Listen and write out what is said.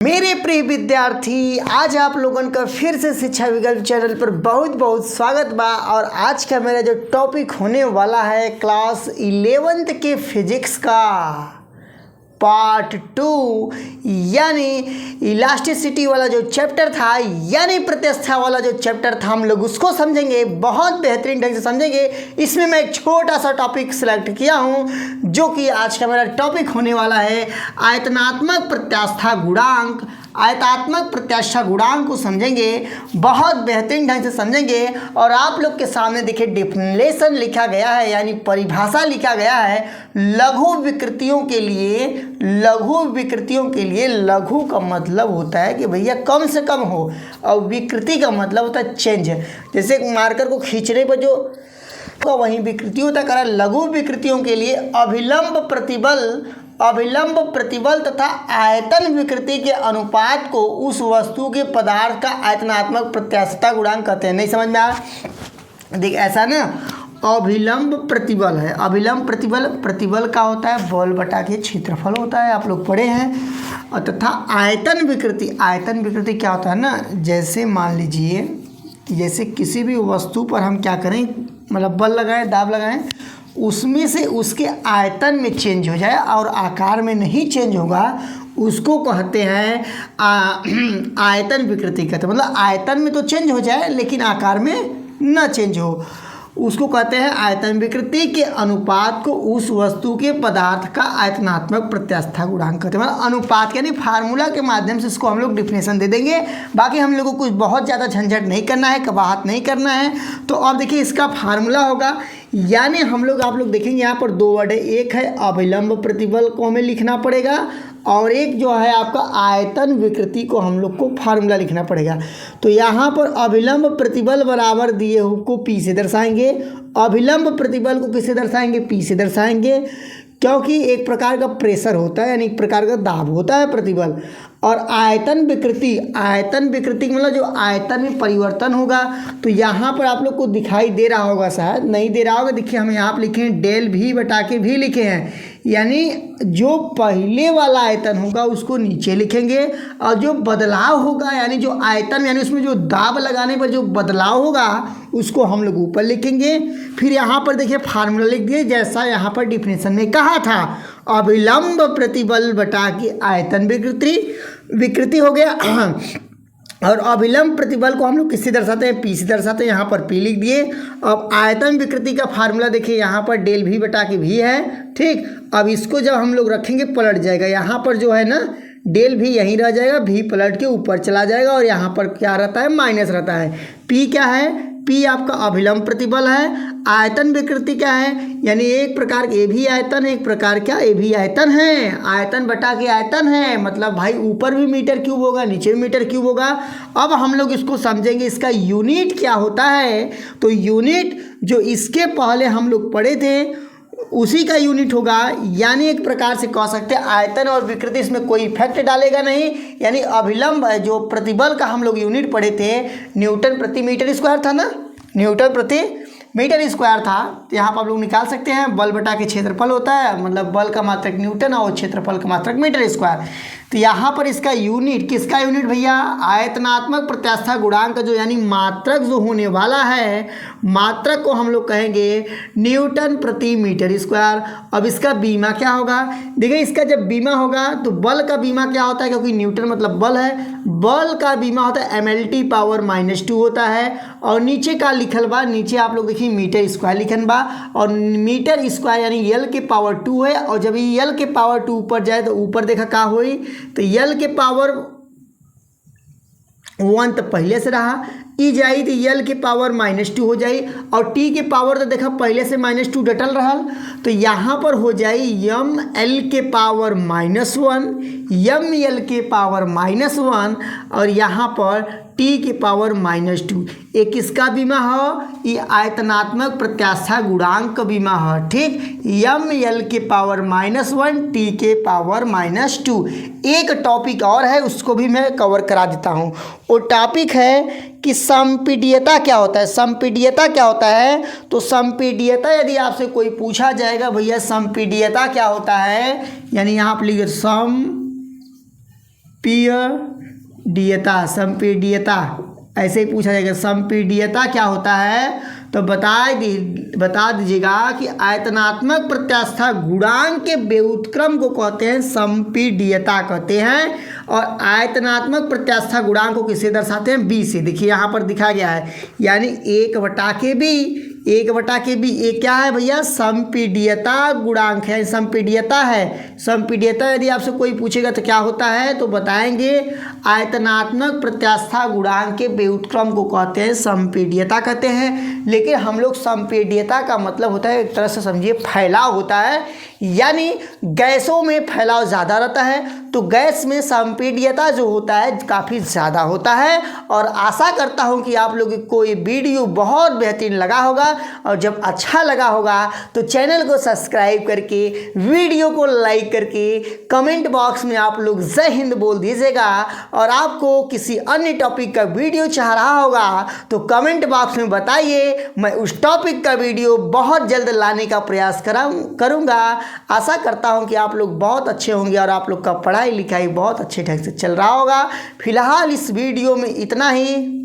मेरे प्रिय विद्यार्थी, आज आप लोगन का फिर से शिक्षा विकल्प चैनल पर बहुत बहुत स्वागत बा। और आज का मेरा जो टॉपिक होने वाला है क्लास 11th के फिजिक्स का पार्ट 2 यानी इलास्टिसिटी वाला जो चैप्टर था, यानी प्रत्यास्थता वाला जो चैप्टर था, हम लोग उसको समझेंगे, बहुत बेहतरीन ढंग से समझेंगे। इसमें मैं एक छोटा सा टॉपिक सिलेक्ट किया हूँ जो कि आज का मेरा टॉपिक होने वाला है आयतनात्मक प्रत्यास्थता गुणांक। आयतात्मक प्रत्यास्थता गुणांक को समझेंगे, बहुत बेहतरीन ढंग से समझेंगे। और आप लोग के सामने देखिए डेफिनेशन लिखा गया है, यानी परिभाषा लिखा गया है लघु विकृतियों के लिए। लघु विकृतियों के लिए लघु का मतलब होता है कि भैया कम से कम हो, और विकृति का मतलब होता है चेंज। जैसे मार्कर को खींचने पर जो तो वहीं विकृति होता है। लघु विकृतियों के लिए अभिलंब प्रतिबल तथा आयतन विकृति के अनुपात को उस वस्तु के पदार्थ का आयतनात्मक प्रत्यास्थता गुणांक कहते हैं। नहीं समझ में आया? देख ऐसा ना, अभिलंब प्रतिबल है। अभिलंब प्रतिबल का होता है बल बटा के क्षेत्रफल होता है, आप लोग पढ़े हैं। और तथा आयतन विकृति क्या होता है ना, जैसे मान लीजिए कि जैसे किसी भी वस्तु पर हम क्या करें, मतलब बल लगाएं, दाब लगाएं, उसमें से उसके आयतन में चेंज हो जाए और आकार में नहीं चेंज होगा, उसको कहते हैं आयतन विकृति कहते हैं। मतलब आयतन में तो चेंज हो जाए लेकिन आकार में ना चेंज हो, उसको कहते हैं आयतन विकृति के अनुपात को उस वस्तु के पदार्थ का आयतनात्मक प्रत्यास्थता गुणांक कहते हैं। मतलब अनुपात यानी फार्मूला के माध्यम से इसको हम लोग डिफिनेशन दे देंगे। बाकी हम लोगों को कुछ बहुत ज़्यादा झंझट नहीं करना है, कबाहत नहीं करना है। तो अब देखिए इसका फार्मूला होगा, यानी हम लोग आप लोग देखेंगे यहाँ पर दो वर्ड है, एक है अभिलंब प्रतिबल को हमें लिखना पड़ेगा, और एक जो है आपका आयतन विकृति को हम लोग को फार्मूला लिखना पड़ेगा। तो यहाँ पर अभिलंब प्रतिबल बराबर दिए हुए को पी से दर्शाएंगे। अभिलंब प्रतिबल को किससे दर्शाएंगे? पी से दर्शाएंगे, क्योंकि एक प्रकार का प्रेशर होता है, यानी एक प्रकार का दाब होता है प्रतिबल। और आयतन विकृति का मतलब जो आयतन में परिवर्तन होगा। तो यहाँ पर आप लोग को दिखाई दे रहा होगा, शायद नहीं दे रहा होगा, देखिए हम यहाँ पर लिखे हैं डेल भी बटा के भी लिखे हैं, यानी जो पहले वाला आयतन होगा उसको नीचे लिखेंगे, और जो बदलाव होगा यानी जो आयतन यानी उसमें जो दाब लगाने पर जो बदलाव होगा उसको हम लोग ऊपर लिखेंगे। फिर यहाँ पर देखिए फार्मूला लिख दिए, जैसा यहाँ पर डिफिनेशन में कहा था, अभिलंब प्रतिबल बटा की आयतन विकृति हो गया। और अभिलंब प्रतिबल को हम लोग किससे दर्शाते हैं? पी से दर्शाते हैं, यहाँ पर पी लिख दिए। अब आयतन विकृति का फार्मूला देखिए, यहाँ पर डेल भी बटा के भी है, ठीक। अब इसको जब हम लोग रखेंगे पलट जाएगा, यहाँ पर जो है ना डेल भी यहीं रह जाएगा, भी पलट के ऊपर चला जाएगा, और यहाँ पर क्या रहता है? माइनस रहता है। पी क्या है? पी आपका अभिलंब प्रतिबल है। आयतन विकृति क्या है? यानी एक प्रकार ए भी आयतन है, एक प्रकार क्या ए भी आयतन है, आयतन बटा के आयतन है। मतलब भाई ऊपर भी मीटर क्यूब होगा, नीचे भी मीटर क्यूब होगा। अब हम लोग इसको समझेंगे इसका यूनिट क्या होता है। तो यूनिट जो इसके पहले हम लोग पढ़े थे उसी का यूनिट होगा, यानी एक प्रकार से कह सकते हैं आयतन और विकृति इसमें कोई इफेक्ट डालेगा नहीं। यानी अभिलंब जो प्रतिबल का हम लोग यूनिट पढ़े थे, न्यूटन प्रति मीटर स्क्वायर था ना, न्यूटन प्रति मीटर स्क्वायर था। तो यहाँ पर आप लोग निकाल सकते हैं, बल बटा के क्षेत्रफल होता है, मतलब बल का मात्रक न्यूटन और क्षेत्रफल का मात्रक मीटर स्क्वायर। तो यहाँ पर इसका यूनिट किसका यूनिट भैया? आयतनात्मक प्रत्यास्थता गुणांक का जो यानी मात्रक जो होने वाला है, मात्रक को हम लोग कहेंगे न्यूटन प्रति मीटर स्क्वायर। अब इसका बीमा क्या होगा? देखिए इसका जब बीमा होगा तो बल का बीमा क्या होता है, क्योंकि न्यूटन मतलब बल है, बल का बीमा होता है mLT पावर -2 होता है। और नीचे का लिखल बा, नीचे आप लोग देखिए मीटर स्क्वायर लिखन बा, और मीटर स्क्वायर यानी L के पावर 2 है। और जब ये L के पावर 2 ऊपर जाए तो ऊपर देखा का होई, तो L के पावर 1 तो पहले से रहा, ई जाई तो L के पावर -2 हो जाई, और T के पावर तो देखा पहले से -2 डटल रहा। तो यहाँ पर हो जाई ML के पावर -1, ML के पावर -1, और यहाँ पर T के पावर -2। एक किसका बीमा हो? ये आयतनात्मक प्रत्यास्थता गुणांक का बीमा हो, ठीक। ML के पावर -1, T के पावर -2। एक टॉपिक और है, उसको भी मैं कवर करा देता हूँ। वो टॉपिक है कि संपीड्यता क्या होता है। संपीड्यता क्या होता है? तो संपीड्यता यदि आपसे कोई पूछा जाएगा भैया संपीड्यता क्या होता है, यानी यहाँ आप लिखिए संपीड्यता, संपीड्यता ऐसे ही पूछा जाएगा। संपीड्यता क्या होता है तो बता दीजिएगा कि आयतनात्मक प्रत्यास्था गुणांक के व्युत्क्रम को कहते हैं संपीड्यता कहते हैं, और आयतनात्मक प्रत्यास्था गुणांक को किससे दर्शाते हैं, बी से। देखिए यहाँ पर दिखा गया है, यानी 1/b ये क्या है भैया, संपीड्यता गुणांक है, संपीड्यता है। संपीड्यता यदि आपसे कोई पूछेगा तो क्या होता है तो बताएंगे आयतनात्मक प्रत्यास्था गुणांक के व्युत्क्रम को कहते हैं संपीड्यता कहते हैं। लेकिन हम लोग संपीड्यता का मतलब होता है एक तरह से समझिए फैलाव होता है, यानी गैसों में फैलाव ज़्यादा रहता है, तो गैस में संपीड्यता जो होता है काफ़ी ज़्यादा होता है। और आशा करता हूँ कि आप लोगों को ये वीडियो बहुत बेहतरीन लगा होगा, और जब अच्छा लगा होगा तो चैनल को सब्सक्राइब करके, वीडियो को लाइक करके, कमेंट बॉक्स में आप लोग जय हिंद बोल दीजिएगा। और आपको किसी अन्य टॉपिक का वीडियो चाह रहा होगा तो कमेंट बॉक्स में बताइए, मैं उस टॉपिक का वीडियो बहुत जल्द लाने का प्रयास करूँगा। आशा करता हूँ कि आप लोग बहुत अच्छे होंगे और आप लोग का पढ़ाई लिखाई बहुत अच्छे ढंग से चल रहा होगा। फिलहाल इस वीडियो में इतना ही।